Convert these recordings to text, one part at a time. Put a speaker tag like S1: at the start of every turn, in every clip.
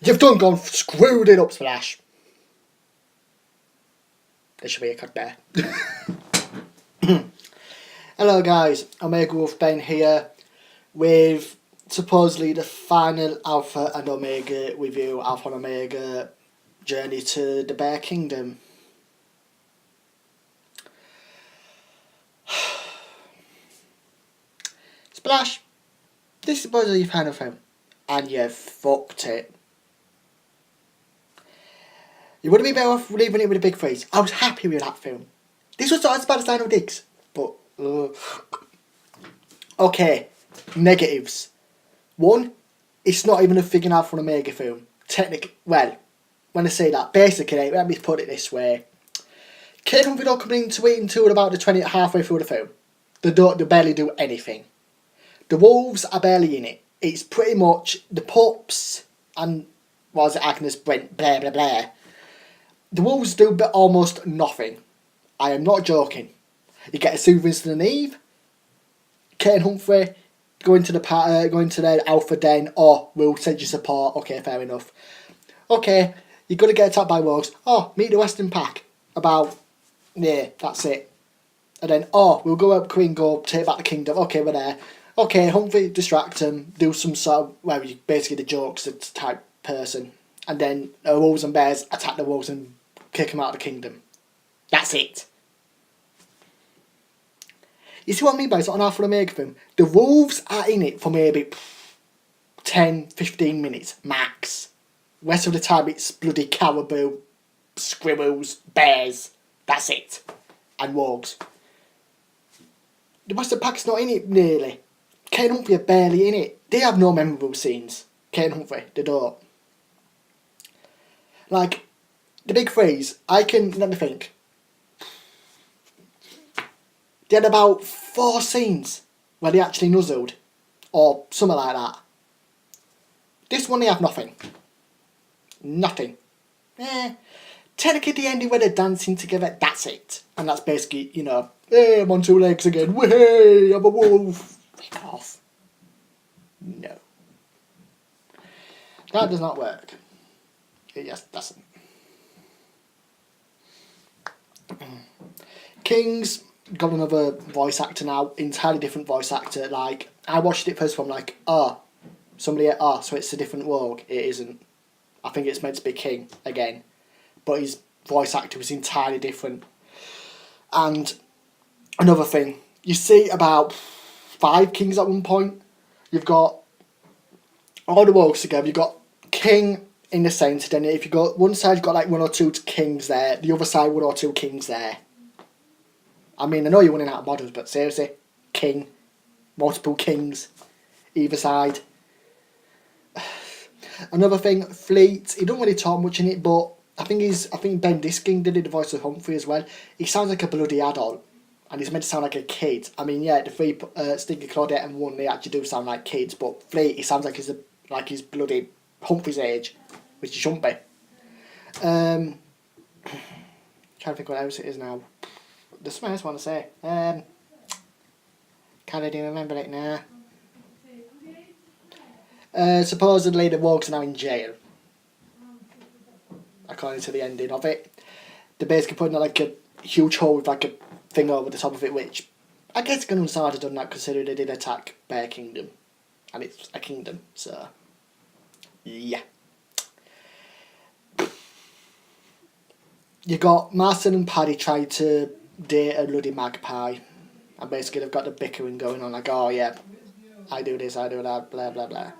S1: You've done gone screwed it up, Splash. There should be a cut there. Hello guys, Omegawolfben here with supposedly the final Alpha and Omega review, Alpha and Omega Journey to the Bear Kingdom. Splash, this is supposedly your final film, and you fucked it. You would have been better off leaving it with a big freeze. I was happy with that film. This was not as bad as Dino Diggs, but okay, negatives. One, it's not even a figuring out for an Omega film. Technically, well, when I say that, basically, let me put it this way. Kate Humphrey don't come into it until about the halfway through the film. They barely do anything. The wolves are barely in it. It's pretty much the pups and, what was it, Agnes, Brent, blah blah blah. The wolves do almost nothing. I am not joking. You get a Soothings and Eve. Kate and Humphrey go into the Alpha Den. Oh, we'll send you support. Okay, fair enough. Okay, you're gonna get attacked by wolves. Oh, meet the Western Pack. Yeah, that's it. And then, oh, we'll go up Queen Go, take back the kingdom. Okay, we're there. Okay, Humphrey distract them, do some sort of, well, basically the jokes type person. And then wolves and bears attack the wolves and kick them out of the kingdom. That's it. You see what I mean by it's not an Alpha and Omega film? The wolves are in it for maybe 10, 15 minutes, max. The rest of the time it's bloody caribou, squirrels, bears. That's it. And wolves. The Western Pack's not in it, nearly. Kate and Humphrey are barely in it. They have no memorable scenes. Kate and Humphrey, they don't. Like, the big phrase, let me think. They had about 4 scenes where they actually nuzzled. Or something like that. This one they have nothing. Nothing. Technically the ending where they're dancing together, that's it. And that's basically, hey, I'm on 2 legs again. Hey, I'm a wolf. Pick off. No. That does not work. It just doesn't. King's got another voice actor now, entirely different voice actor. Like, I watched it first, I'm like, so it's a different rogue. It isn't. I think it's meant to be King again, but his voice actor was entirely different. And another thing, you see about 5 kings at one point. You've got all the rogues together. You've got King in the centre. Then if you go one side, you've got like 1 or 2 kings there. The other side, 1 or 2 kings there. I mean, I know you're running out of models, but seriously, king, multiple kings, either side. Another thing, Fleet. He don't really talk much in it, but I think Ben Diskin did the voice of Humphrey as well. He sounds like a bloody adult, and he's meant to sound like a kid. I mean, yeah, the 3 Stinky, Claudette, and 1 they actually do sound like kids, but Fleet, he sounds like he's bloody Humphrey's age, which he shouldn't be. Trying to think what else it is now. There's something else I want to say. Can't even remember it now. Supposedly the rogues are now in jail. According to the ending of it. They're basically putting like a huge hole with like a thing over the top of it, which I guess it's going to have done that considering they did attack Bear Kingdom. And it's a kingdom, so yeah. You got Marcel and Paddy trying to date a bloody magpie. And basically they've got the bickering going on, like, oh yeah, I do this, I do that, blah blah blah.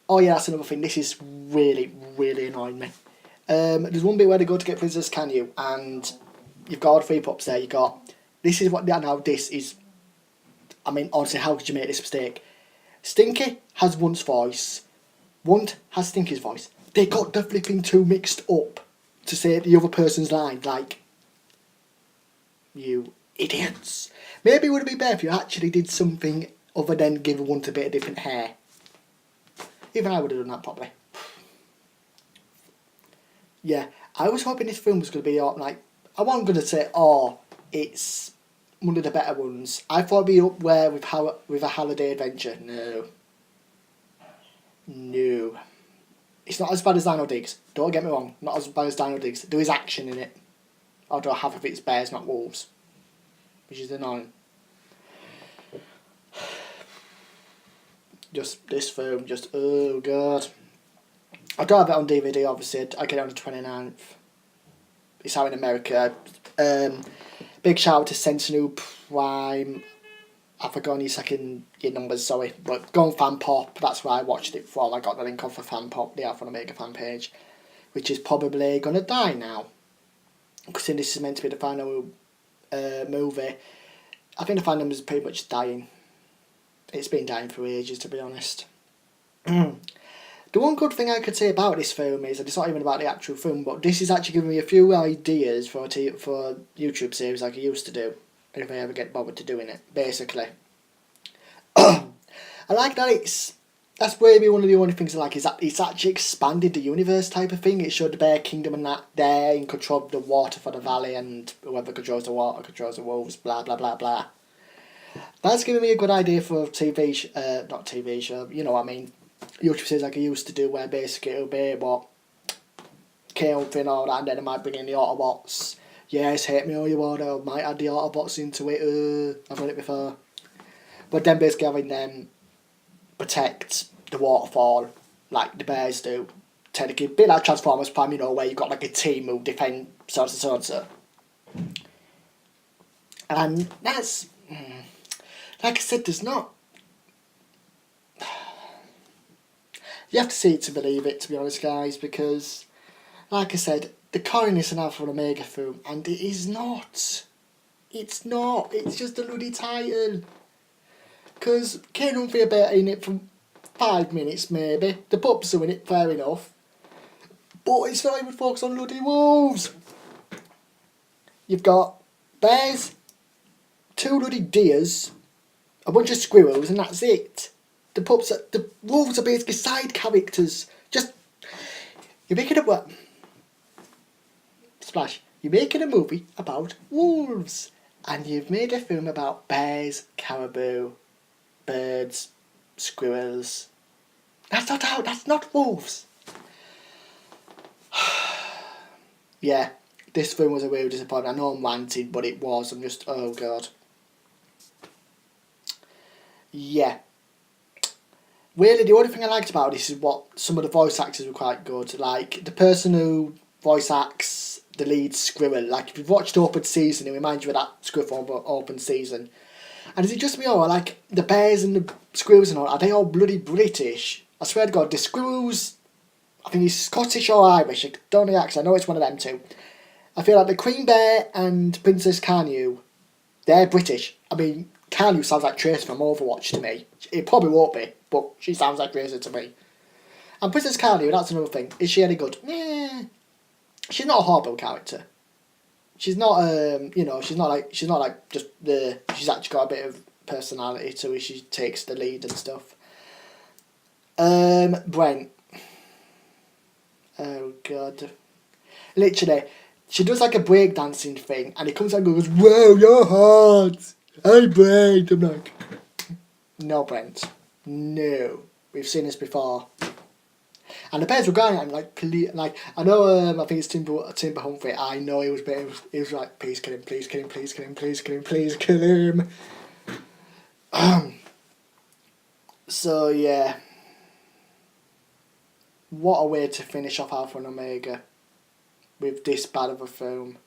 S1: Oh yeah, that's another thing. This is really, really annoying me. There's one bit where they go to get Princess Canyon, and you've got all 3 pups there. This is. I mean, honestly, how could you make this mistake? Stinky has Wunt's voice. Wunt has Stinky's voice. They got the flipping 2 mixed up to say the other person's line. Like, you idiots. Maybe it would have been better if you actually did something other than give Wunt a bit of different hair. Even I would have done that properly. Yeah, I was hoping this film was going to be like, I wasn't going to say, it's one of the better ones. I thought it'd be up there with a Holiday Adventure. No. It's not as bad as Dino Digs. Don't get me wrong, not as bad as Dino Digs. There is action in it. Although half of it's bears, not wolves. Which is annoying. Just this film, oh god. I don't have it on DVD, obviously. I get it on the 29th. It's out in America. Big shout out to Sentinel Prime. I've forgotten your numbers, sorry. But go on Fan Pop, that's where I watched it from. I got the link off of Fan Pop, the Alpha and Omega fan page. Which is probably going to die now. Because this is meant to be the final movie. I think the fandom is pretty much dying. It's been dying for ages, to be honest. The one good thing I could say about this film is, and it's not even about the actual film, but this is actually giving me a few ideas for a YouTube series like I used to do, if I ever get bothered to doing it, basically. I like that that's maybe one of the only things I like, is that it's actually expanded the universe type of thing. It showed the Bear Kingdom and that they're in control of the water for the valley, and whoever controls the water controls the wolves, blah, blah, blah, blah. That's giving me a good idea for a not TV show, you know what I mean, YouTube series like I used to do, where basically it'll be what Chaos and all that, and then I might bring in the Autobots. Yes, hate me all you want, I might add the Autobots into it, I've done it before. But then basically having them protect the waterfall like the bears do. Technically, a bit like Transformers Prime, you know, where you've got like a team who defend so and so. And that's, like I said, there's not... You have to see it to believe it, to be honest, guys, because, like I said, the coin is an Alpha and Omega film, and it is not. It's not. It's just a bloody title. Because Kane Humphrey are better in it for 5 minutes, maybe. The pups are in it, fair enough. But it's not even focused on bloody wolves. You've got bears, 2 bloody deers, a bunch of squirrels, and that's it. The wolves are basically side characters. You're making You're making a movie about wolves, and you've made a film about bears, caribou, birds, squirrels. That's not wolves. Yeah, this film was a real disappointment. I know I'm ranting, but it was. I'm just, oh god. Yeah. Really, the only thing I liked about this is what some of the voice actors were quite good. Like, the person who voice acts the lead squirrel. Like, if you've watched Open Season, it reminds you of that squirrel from Open Season. And is it just me, or like, the bears and the squirrels and all, are they all bloody British? I swear to God, the squirrels, I think he's Scottish or Irish, I don't know the accent, I know it's one of them two. I feel like the Queen Bear and Princess Carnew, they're British. I mean, Carnew sounds like Tracer from Overwatch to me. It probably won't be, but she sounds like Tracer to me. And Princess Carnew, that's another thing. Is she any good? She's not a horrible character. She's not, she's not like just she's actually got a bit of personality to her. She takes the lead and stuff. Brent. Oh god. Literally, she does like a breakdancing thing, and he comes out and goes, "Whoa, you're hot! Hey, Brent!" I'm like, no, Brent. No. We've seen this before. And the bears were going at him like, I know, I think it's Timber Humphrey. I know he was like, please kill him, please kill him, please kill him, please kill him, please kill him. So yeah. What a way to finish off Alpha and Omega with this bad of a film.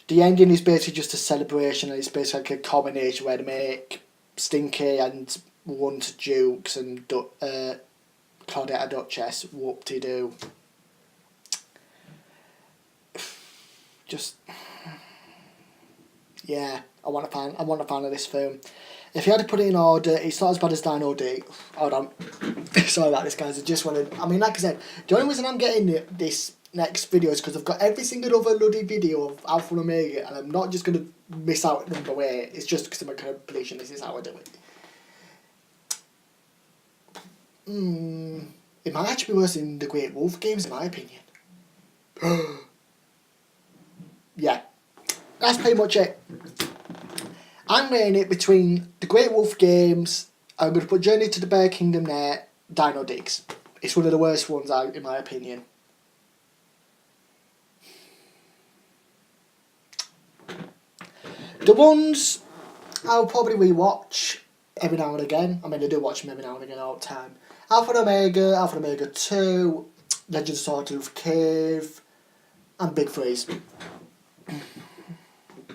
S1: The ending is basically just a celebration, and it's basically like a combination where they make Stinky and Runt Dukes and Claudette Duchess whoop-de-doo. Just, yeah, I want a fan of this film. If you had to put it in order, it's not as bad as Dino D. Hold on. Sorry about this, guys. I just wanted... I mean, like I said, the only reason I'm getting this next video is because I've got every single other bloody video of Alpha and Omega, and I'm not just going to miss out number way. It's just because I'm a completion. This is how I do it. It might actually be worse than the Great Wolf games, in my opinion. Yeah. That's pretty much it. I'm rating it between the Great Wolf Games. I'm going to put Journey to the Bear Kingdom there. Dino Digs. It's one of the worst ones out, in my opinion. The ones I'll probably rewatch every now and again. I mean, I do watch them every now and again all the time. Alpha and Omega 2, Legend of Sawtooth Cave, and Big Freeze.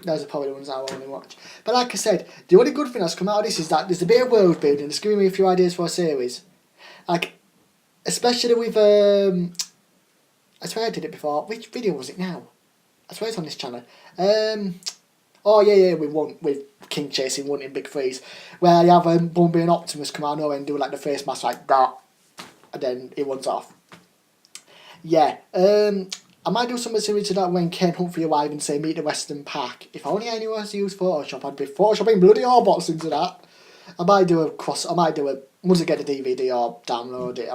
S1: Those are probably the ones I'll only watch. But like I said, the only good thing that's come out of this is that there's a bit of world building. It's giving me a few ideas for a series. Like, especially with, I swear I did it before. Which video was it now? I swear it's on this channel. Oh yeah, with King chasing one in Big Freeze, where you have Bumblebee and Optimus come out of nowhere and do like the face mask like that, and then it runs off. Yeah, I might do something similar to that when Ken Hunt for your wife and say meet the Western Pack. If only I knew how to use Photoshop, I'd be photoshopping bloody Autobots into that. I might do a once I get the DVD or download it,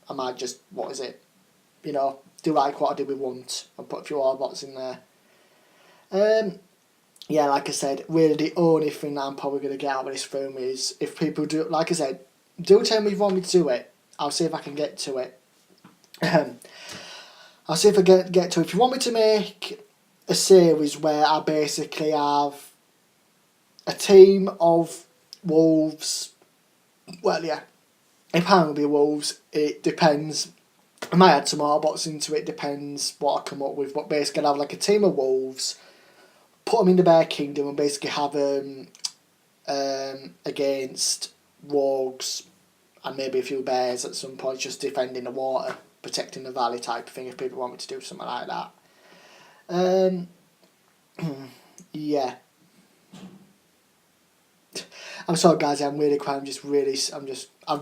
S1: I might just, do like what I did with Once and put a few Autobots in there. Yeah, like I said, really the only thing that I'm probably going to get out of this film is if people do, like I said, do tell me if you want me to do it. I'll see if I can get to it. I'll see if I get to it. If you want me to make a series where I basically have a team of wolves, well, yeah, it can be wolves, it depends. I might add some Autobots into it, depends what I come up with, but basically I'll have like a team of wolves, put them in the Bear Kingdom and basically have them against wargs and maybe a few bears at some point, just defending the water, protecting the valley type of thing, if people want me to do something like that. Yeah. I'm sorry guys, I'm really quiet, I've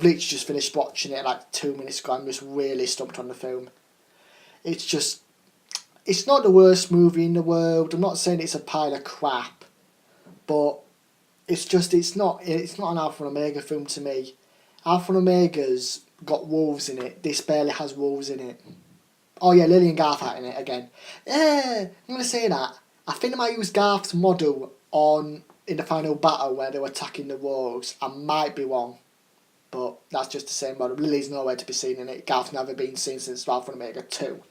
S1: literally just finished watching it like 2 minutes ago. I'm just really stumped on the film. It's not the worst movie in the world. I'm not saying it's a pile of crap, but it's not an Alpha and Omega film to me. Alpha and Omega's got wolves in it. This barely has wolves in it. Oh yeah, Lily and Garth are in it again. Yeah, I'm gonna say that. I think they might use Garth's model in the final battle where they were attacking the wolves. I might be wrong, but that's just the same model. Lily's nowhere to be seen in it. Garth's never been seen since Alpha and Omega 2.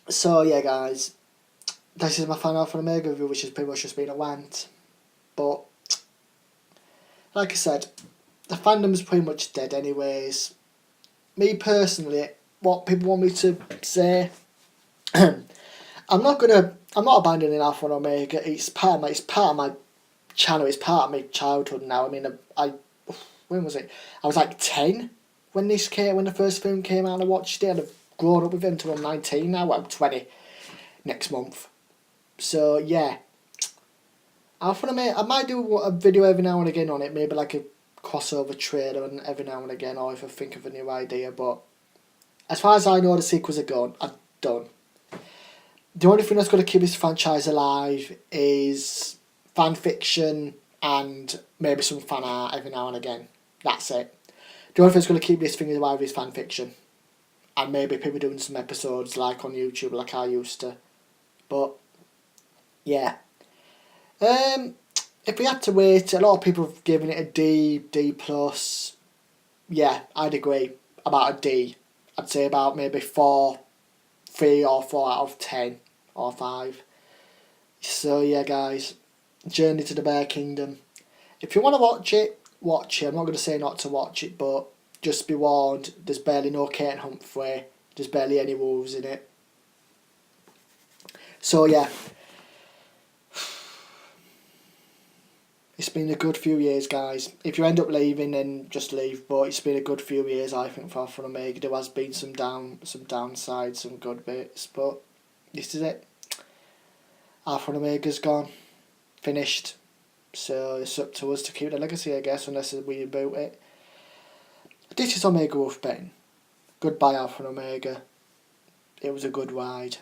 S1: So yeah guys, this is my final Alpha and Omega review, which has pretty much just been a rant. But like I said, the fandom's pretty much dead anyways. Me personally, what people want me to say, I'm not abandoning Alpha and Omega. It's part of my channel. It's part of my childhood now. I mean, when was it? I was like 10 when the first film came out and I watched it, and I've grown up with it until I'm 19 now. I'm 20 next month. So yeah, Alpha and Omega, I might do a video every now and again on it, maybe like a crossover trailer and every now and again, or if I think of a new idea. But as far as I know, the sequels are done. The only thing that's going to keep this franchise alive is fan fiction and maybe some fan art every now and again. That's it. The only thing that's going to keep this thing alive is fan fiction. And maybe people doing some episodes like on YouTube like I used to. But, yeah. If we had to rate, a lot of people have given it a D+. Yeah, I'd agree. About a D. I'd say about maybe 3 or 4 out of 10 or 5. So yeah guys, Journey to the Bear Kingdom. If you want to watch it, watch it. I'm not going to say not to watch it, but just be warned, there's barely no Kate Humphrey, there's barely any wolves in it. So yeah, it's been a good few years guys. If you end up leaving then just leave, but it's been a good few years I think for Alpha and Omega. There has been some downsides, some good bits, but this is it. Alpha and Omega's gone, finished, so it's up to us to keep the legacy I guess, unless we reboot it. This is Omegawolfben. Goodbye Alpha and Omega. It was a good ride.